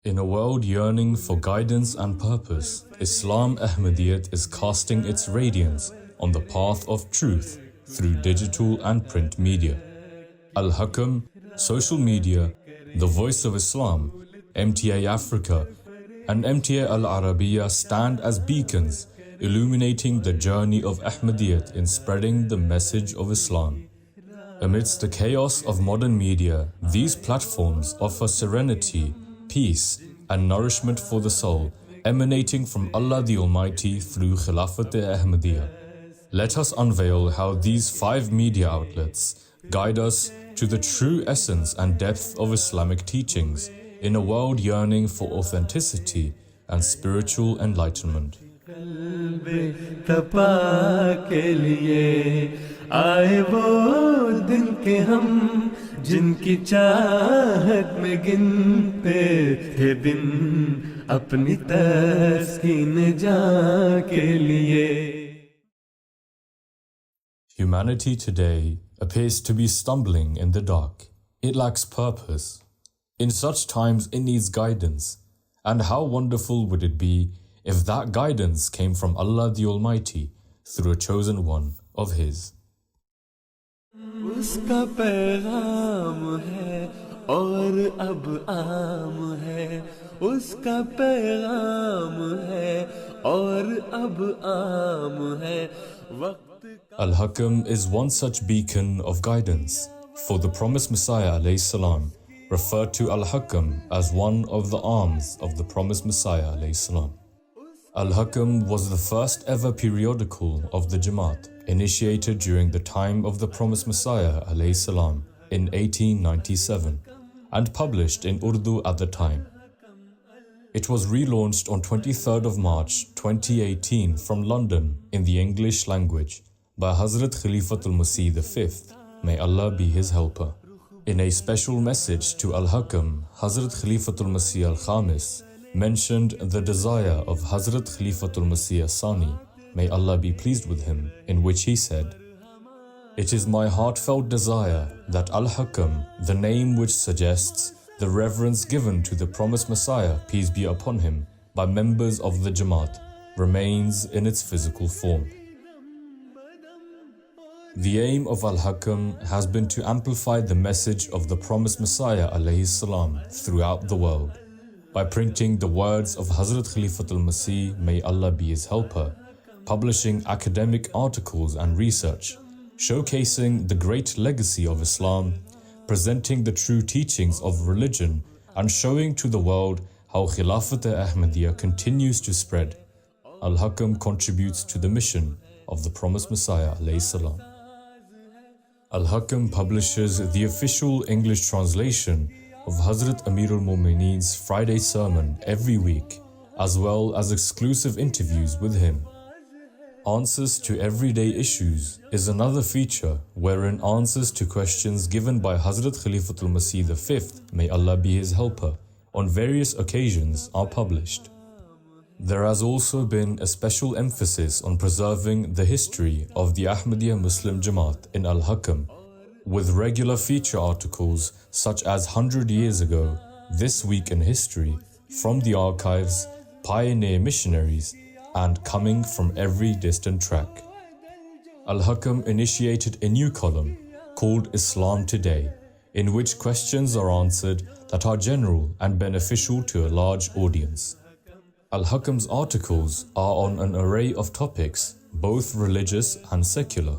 In a world yearning for guidance and purpose, Islam Ahmadiyya is casting its radiance on the path of truth through digital and print media. AlHakam, social media, the Voice of Islam, MTA Africa, and MTA Al-Arabiya stand as beacons illuminating the journey of Ahmadiyya in spreading the message of Islam. Amidst the chaos of modern media, these platforms offer serenity, peace, and nourishment for the soul, emanating from Allah the Almighty through Khilafat Ahmadiyya. Let us unveil how these 5 media outlets guide us to the true essence and depth of Islamic teachings in a world yearning for authenticity and spiritual enlightenment. जिनकी चाहत में गिनते थे दिन अपनी तस्कीन जा के लिए. Humanity today appears to be stumbling in the dark. It lacks purpose. In such times it needs guidance. And how wonderful would it be if that guidance came from Allah the Almighty through a chosen one of His. उसका पैगाम है और अब आम है, उसका पैगाम है और अब आम है. AlHakam is one such beacon of guidance, for the promised Messiah alayhi salam referred to AlHakam as one of the arms of the promised Messiah alayhi salam. AlHakam was the first ever periodical of the Jamaat, initiated during the time of the promised Messiah alayhi salam in 1897 and published in Urdu at the time. It was relaunched on 23rd of March 2018 from London in the English language by Hazrat Khalifatul Masih V, may Allah be his helper. In a special message to AlHakam, Hazrat Khalifatul Masih al-Khamis mentioned the desire of Hazrat Khalifatul Masih Sani, may Allah be pleased with him, in which he said, "It is my heartfelt desire that AlHakam, the name which suggests the reverence given to the promised Messiah, peace be upon him, by members of the Jamaat, remains in its physical form." The aim of AlHakam has been to amplify the message of the promised Messiah alayhi salam throughout the world by printing the words of Hazrat Khalifatul Masih, may Allah be his helper, publishing academic articles and research, showcasing the great legacy of Islam, presenting the true teachings of religion, and showing to the world how Khilafat Ahmadiyya continues to spread. AlHakam contributes to the mission of the promised Messiah alayhi salam. AlHakam publishes the official English translation of Hazrat Amirul Mumineen's Friday sermon every week, as well as exclusive interviews with him. Answers to Everyday Issues is another feature wherein answers to questions given by Hazrat Khalifatul Masih V, may Allah be his helper, on various occasions are published. There has also been a special emphasis on preserving the history of the Ahmadiyya Muslim Jamaat in AlHakam, with regular feature articles such as 100 years ago, This Week in History, From the Archives, Pioneer Missionaries, and Coming from Every Distant Track. AlHakam initiated a new column called Islam Today, in which questions are answered that are general and beneficial to a large audience. AlHakam's articles are on an array of topics, both religious and secular.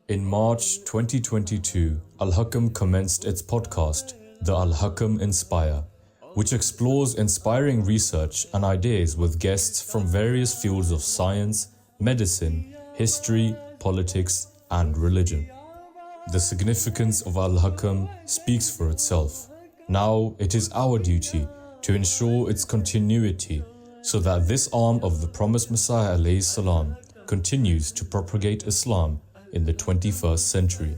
In March 2022, AlHakam commenced its podcast, The AlHakam Inspire, which explores inspiring research and ideas with guests from various fields of science, medicine, history, politics, and religion. The significance of AlHakam speaks for itself. Now it is our duty to ensure its continuity so that this arm of the promised Messiah alayhi salam continues to propagate Islam in the 21st century.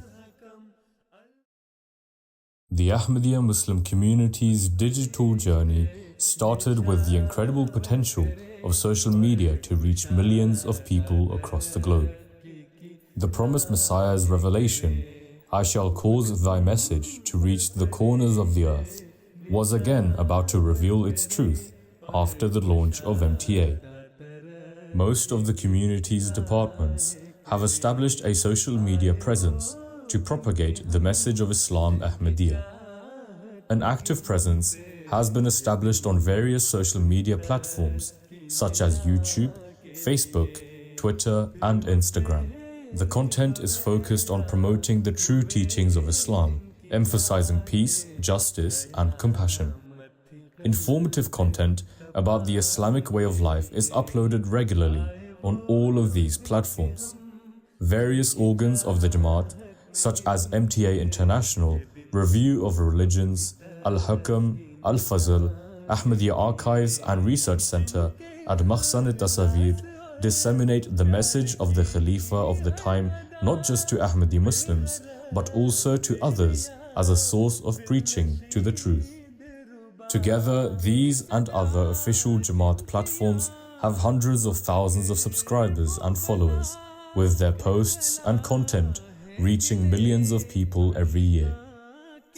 The Ahmadiyya Muslim community's digital journey started with the incredible potential of social media to reach millions of people across the globe. The promised Messiah's revelation, "I shall cause thy message to reach the corners of the earth," was again about to reveal its truth after the launch of MTA. Most of the community's departments have established a social media presence to propagate the message of Islam Ahmadiyya. An active presence has been established on various social media platforms such as YouTube, Facebook, Twitter, and Instagram. The content is focused on promoting the true teachings of Islam, emphasizing peace, justice, and compassion. Informative content about the Islamic way of life is uploaded regularly on all of these platforms. Various organs of the Jamaat, such as MTA International, Review of Religions, AlHakam, Al-Fazl, Ahmadiyya Archives and Research Center, and Makhsan-e-Tasavir, disseminate the message of the Khalifa of the time not just to Ahmadi Muslims, but also to others as a source of preaching to the truth. Together, these and other official Jamaat platforms have hundreds of thousands of subscribers and followers, with their posts and content reaching millions of people every year.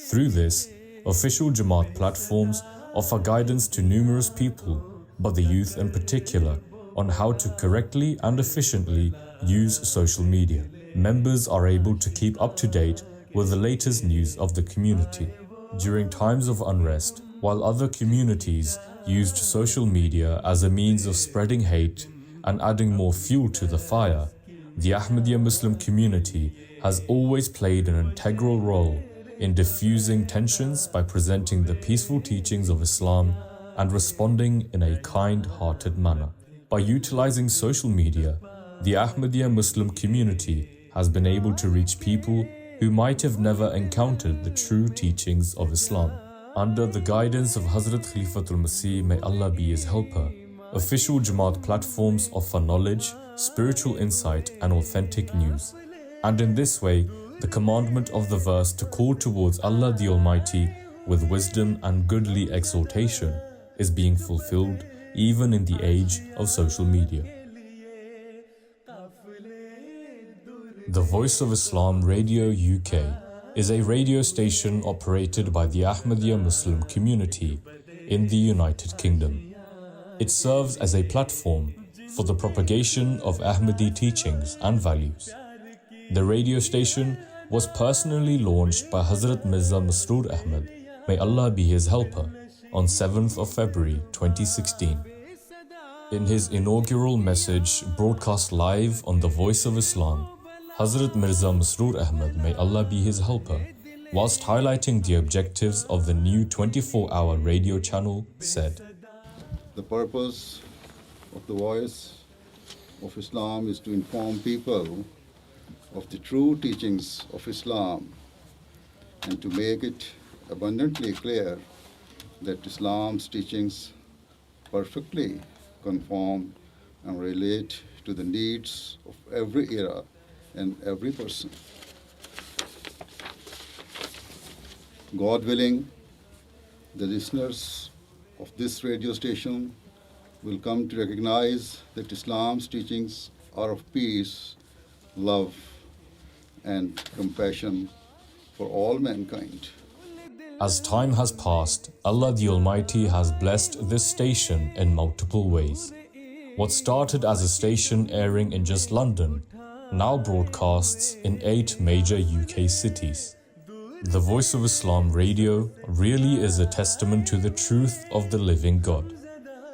Through this, official Jamaat platforms offer guidance to numerous people, but the youth in particular, on how to correctly and efficiently use social media. Members are able to keep up to date with the latest news of the community. During times of unrest, while other communities used social media as a means of spreading hate and adding more fuel to the fire, the Ahmadiyya Muslim community has always played an integral role in diffusing tensions by presenting the peaceful teachings of Islam and responding in a kind-hearted manner. By utilizing social media, the Ahmadiyya Muslim community has been able to reach people who might have never encountered the true teachings of Islam. Under the guidance of Hazrat Khalifatul Masih, may Allah be his helper, official Jamaat platforms offer knowledge, spiritual insight and authentic news. And in this way, the commandment of the verse to call towards Allah the Almighty with wisdom and goodly exhortation is being fulfilled even in the age of social media. The Voice of Islam Radio UK is a radio station operated by the Ahmadiyya Muslim community in the United Kingdom. It serves as a platform for the propagation of Ahmadi teachings and values. The radio station was personally launched by Hazrat Mirza Masroor Ahmad, may Allah be his helper, on 7th of February 2016. In his inaugural message broadcast live on the Voice of Islam, Hazrat Mirza Masroor Ahmad, may Allah be his helper, whilst highlighting the objectives of the new 24-hour radio channel, said, "The purpose of the Voice of Islam is to inform people of the true teachings of Islam and to make it abundantly clear that Islam's teachings perfectly conform and relate to the needs of every era and every person. God willing, the listeners of this radio station will come to recognize that Islam's teachings are of peace, love, and compassion for all mankind." As time has passed, Allah the Almighty has blessed this station in multiple ways. What started as a station airing in just London now broadcasts in 8 major UK cities. The Voice of Islam Radio really is a testament to the truth of the living God.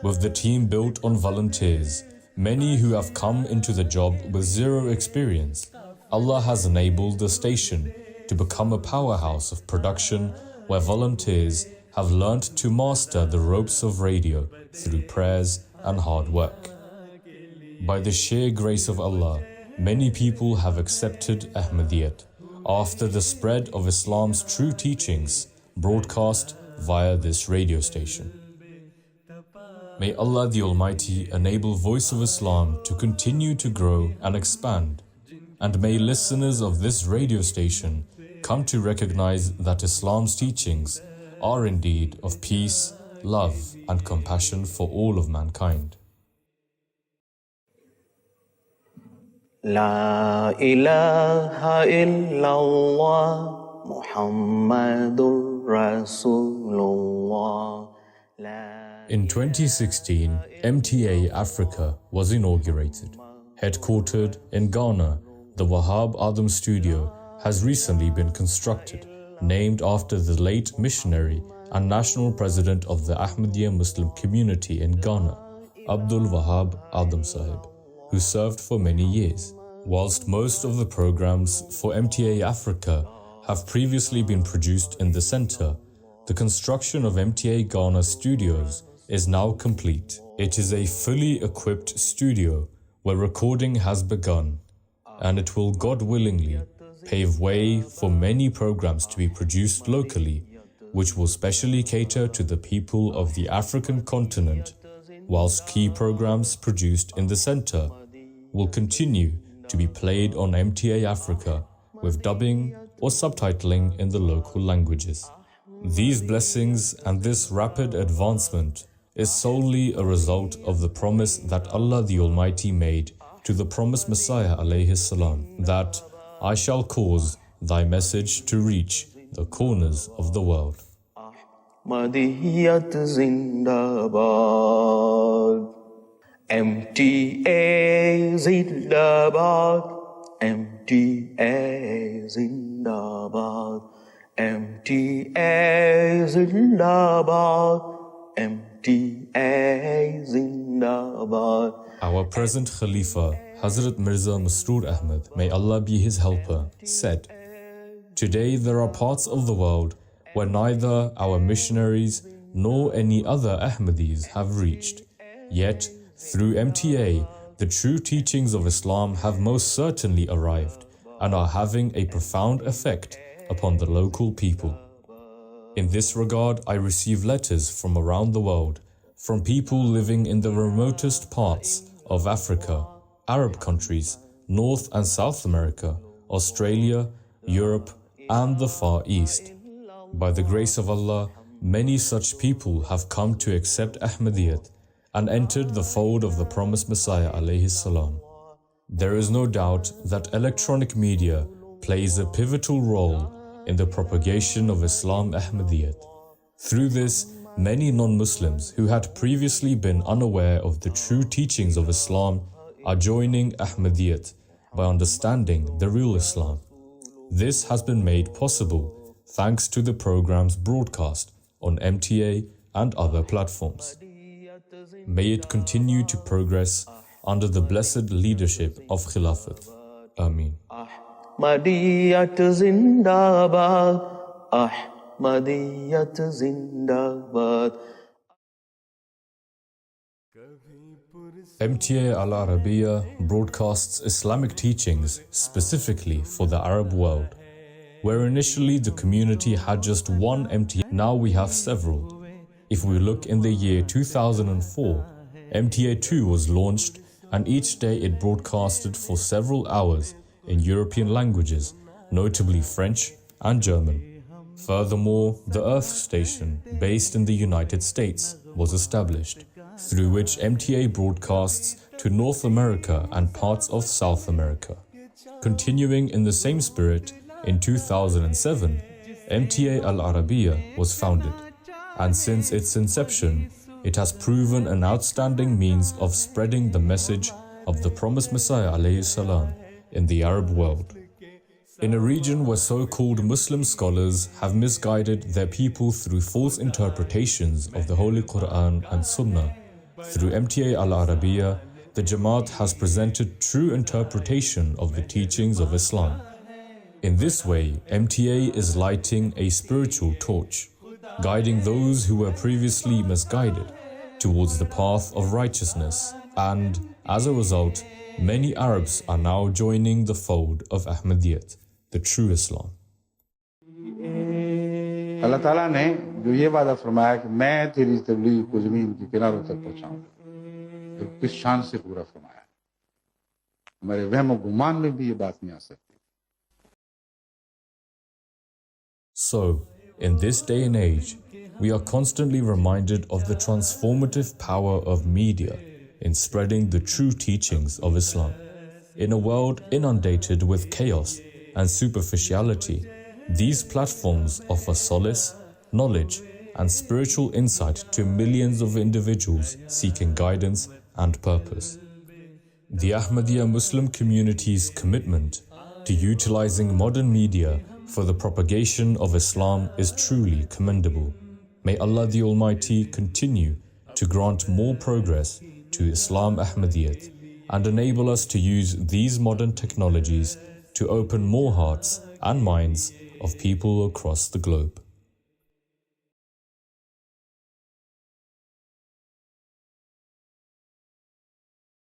With the team built on volunteers, many who have come into the job with zero experience, Allah has enabled the station to become a powerhouse of production where volunteers have learnt to master the ropes of radio through prayers and hard work. By the sheer grace of Allah, many people have accepted Ahmadiyyat after the spread of Islam's true teachings broadcast via this radio station. May Allah the Almighty enable Voice of Islam to continue to grow and expand, and may listeners of this radio station come to recognize that Islam's teachings are indeed of peace, love, and compassion for all of mankind. La ilaha illallah Muhammadur Rasulullah. In 2016, MTA Africa was inaugurated. Headquartered in Ghana, the Wahab Adam Studio has recently been constructed, named after the late missionary and national president of the Ahmadiyya Muslim community in Ghana, Abdul Wahab Adam Sahib, who served for many years. Whilst most of the programs for MTA Africa have previously been produced in the center, the construction of MTA Ghana Studios is now complete. It is a fully equipped studio where recording has begun, and it will, God willingly, pave way for many programs to be produced locally, which will specially cater to the people of the African continent, whilst key programs produced in the center will continue to be played on MTA Africa with dubbing or subtitling in the local languages. These blessings and this rapid advancement is solely a result of the promise that Allah the Almighty made to the promised Messiah alayhi salam, that I shall cause thy message to reach the corners of the world. Ahmadiyyat Zindabad. MTA Zindabad. MTA Zindabad. MTA Zindabad. MTA Zindabad. Our present Khalifa, Hazrat Mirza Masroor Ahmad, may Allah be his helper, said, "Today there are parts of the world where neither our missionaries nor any other Ahmadis have reached. Yet, through MTA, the true teachings of Islam have most certainly arrived and are having a profound effect upon the local people. In this regard, I receive letters from around the world, from people living in the remotest parts of Africa, Arab countries, North and South America, Australia, Europe, and the Far East. By the grace of Allah, many such people have come to accept Ahmadiyyat and entered the fold of the promised Messiah alayhi salam. There is no doubt that electronic media plays a pivotal role in the propagation of Islam Ahmadiyyat. Through this, many non-Muslims who had previously been unaware of the true teachings of Islam are joining Ahmadiyyat by understanding the real Islam. This has been made possible thanks to the programs broadcast on MTA and other platforms. May it continue to progress under the blessed leadership of Khilafat. Ameen. Ahmadiyyat Zindabad. Ahmadiyyat Zindabad. MTA Al-Arabiya broadcasts Islamic teachings specifically for the Arab world. Where initially the community had just one MTA, now we have several. If we look in the year 2004, MTA 2 was launched, and each day it broadcasted for several hours in European languages, notably French and German. Furthermore, the Earth Station, based in the United States, was established, through which MTA broadcasts to North America and parts of South America. Continuing in the same spirit, in 2007, MTA Al-Arabiya was founded, and since its inception, it has proven an outstanding means of spreading the message of the promised Messiah alayhi salam in the Arab world. In a region where so-called Muslim scholars have misguided their people through false interpretations of the Holy Quran and Sunnah, through MTA Al-Arabiya, the Jamaat has presented true interpretation of the teachings of Islam. In this way, MTA is lighting a spiritual torch, guiding those who were previously misguided towards the path of righteousness, and as a result, many Arabs are now joining the fold of Ahmadiyyat, the true Islam. अल्लाह ताला ने जो ये वादा फरमाया कि मैं तेरी तबलीग को ज़मीन की किनारों तक पहुँचाऊंगा, तो किस शान से पूरा फरमाया। हमारे वहम गुमान में भी ये बात नहीं आ सकती। So, in this day and age, we are constantly reminded of the transformative power of media in spreading the true teachings of Islam. In a world inundated with chaos and superficiality, these platforms offer solace knowledge, and spiritual insight to millions of individuals seeking guidance and purpose. The Ahmadiyya Muslim community's commitment to utilizing modern media for the propagation of Islam is truly commendable. May Allah the Almighty continue to grant more progress to Islam Ahmadiyyat and enable us to use these modern technologies to open more hearts and minds of people across the globe.